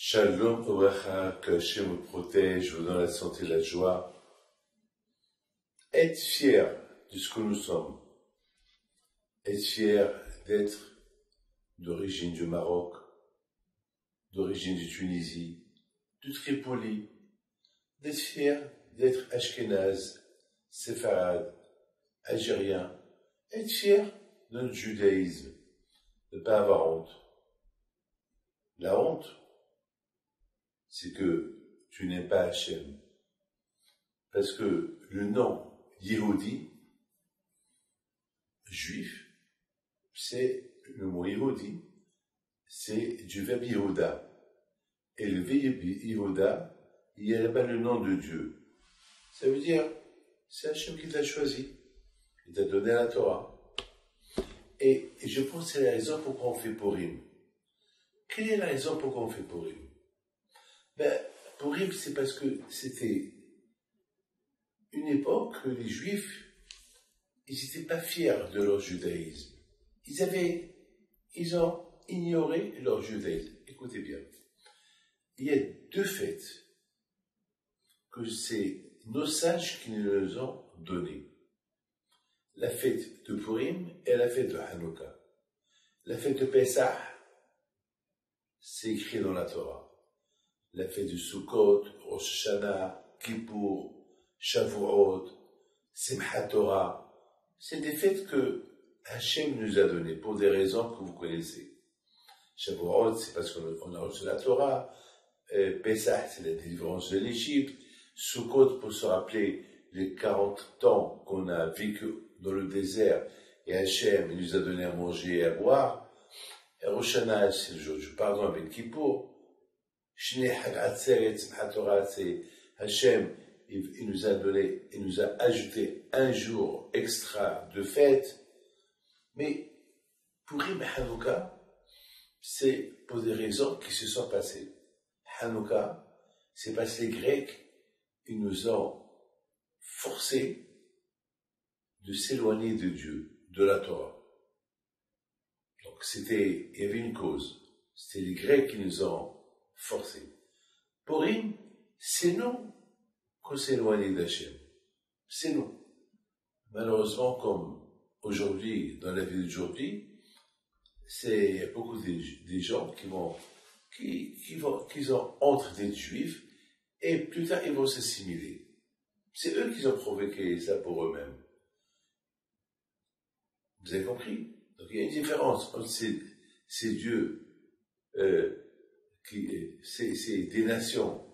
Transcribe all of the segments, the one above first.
Shalom Obracha, que Hachem vous protège, vous donne la santé et la joie. Être fier de ce que nous sommes. Être fier d'être d'origine du Maroc, d'origine de Tunisie, de Tripoli. D'être fier d'être ashkénaze, séfarade, algérien. Être fier de notre judaïsme, de ne pas avoir honte. La honte, c'est que tu n'aimes pas Hachem. Parce que le nom Yehudi, juif, c'est le mot Yehudi, c'est du verbe Yehuda. Et le verbe Yehuda, il y a là-bas le nom de Dieu. Ça veut dire, c'est Hachem qui t'a choisi, il t'a donné la Torah. Et je pense que c'est la raison pourquoi on fait Purim. Quelle est la raison pourquoi on fait Purim? Purim, c'est parce que c'était une époque où les Juifs, ils n'étaient pas fiers de leur judaïsme. Ils ont ignoré leur judaïsme. Écoutez bien. Il y a deux fêtes que c'est nos sages qui nous les ont données. La fête de Purim et la fête de Hanouka. La fête de Pessah, c'est écrit dans la Torah. La fête de Sukkot, Rosh Hashanah, Kippour, Shavuot, Simchat Torah, c'est des fêtes que Hachem nous a données pour des raisons que vous connaissez. Shavuot, c'est parce qu'on a reçu la Torah. Pessah, c'est la délivrance de l'Égypte. Sukkot, pour se rappeler les 40 ans qu'on a vécu dans le désert, et Hachem nous a donné à manger et à boire. Et Rosh Hashanah, c'est le jour du pardon avec Kippour. Shnei Hag Atzeret, Simchat Torah, c'est Hachem, il nous a donné, il nous a ajouté un jour extra de fête. Mais Purim et Hanouka, c'est pour des raisons qui se sont passées. Hanouka, c'est parce que les Grecs, ils nous ont forcés de s'éloigner de Dieu, de la Torah. Donc il y avait une cause. C'était les Grecs qui nous ont forcés. Purim, c'est nous qu'on s'est éloigné d'Hachem. C'est nous. Malheureusement, comme aujourd'hui, dans la vie d'aujourd'hui, il y a beaucoup des gens qui ont honte d'être juifs, et plus tard, ils vont s'assimiler. C'est eux qui ont provoqué ça pour eux-mêmes. Vous avez compris? Donc, il y a une différence entre ces dieux, c'est des nations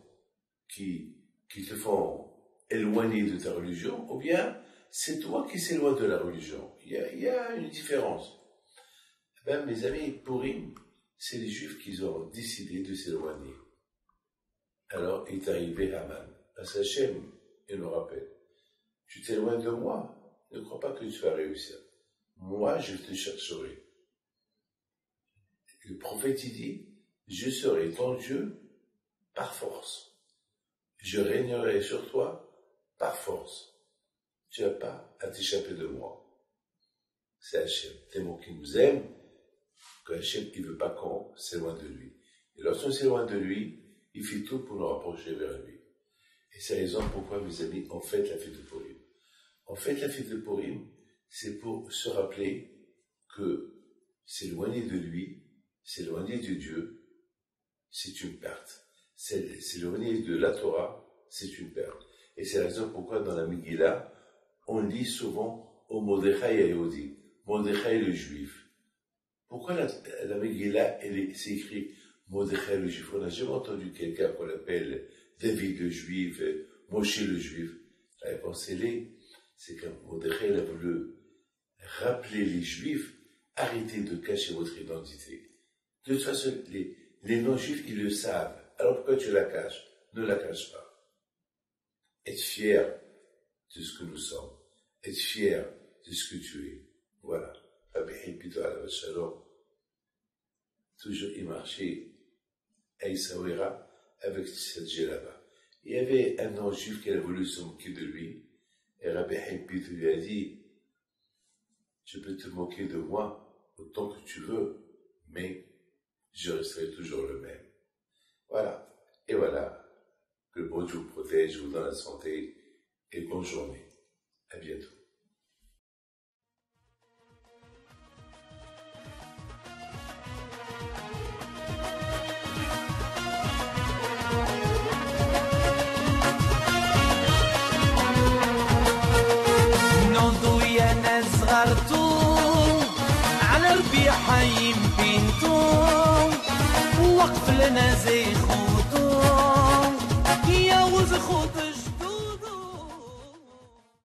qui te font éloigner de ta religion, ou bien c'est toi qui s'éloignes de la religion. Il y a une différence. Mes amis, Purim, c'est les Juifs qui ont décidé de s'éloigner. Alors est arrivé Haman. Parce qu'Hachem, il nous rappelle, tu t'éloignes de moi, ne crois pas que tu vas réussir. Moi, je te chercherai. Le prophète, il dit, je serai ton Dieu par force. Je régnerai sur toi par force. Tu n'as pas à t'échapper de moi. C'est Hachem, tellement qu'il nous aime, que Hachem, il ne veut pas qu'on s'éloigne de lui. Et lorsqu'on s'éloigne de lui, il fait tout pour nous rapprocher vers lui. Et c'est la raison pourquoi, mes amis, on fête la fête de Purim. On fête la fête de Purim, c'est pour se rappeler que s'éloigner de lui, s'éloigner de Dieu, c'est une perte. S'éloigner de la Torah, c'est une perte. Et c'est la raison pourquoi dans la Megillah, on lit souvent au Mordechai Yehudi, Mordechai le juif. Pourquoi la Megillah, c'est écrit Mordechai le juif? On n'a jamais entendu quelqu'un qu'on appelle David le juif, Moshe le juif. La réponse c'est que Mordechai a voulu rappeler les juifs, arrêtez de cacher votre identité. De toute façon, les non-juifs, ils le savent. Alors pourquoi tu la caches? Ne la cache pas. Être fier de ce que nous sommes. Être fier de ce que tu es. Voilà. Toujours il marchait à Essaouira avec cette djellaba. Il y avait un non-juif qui a voulu se moquer de lui. Et Rabbi Hipit lui a dit, tu peux te moquer de moi autant que tu veux, mais je resterai toujours le même. Voilà. Et voilà. Que bon Dieu vous protège, vous donne la santé et bonne journée. À bientôt. على ربيع يمكنتو وقف لنا زي خوتو يا وز خوت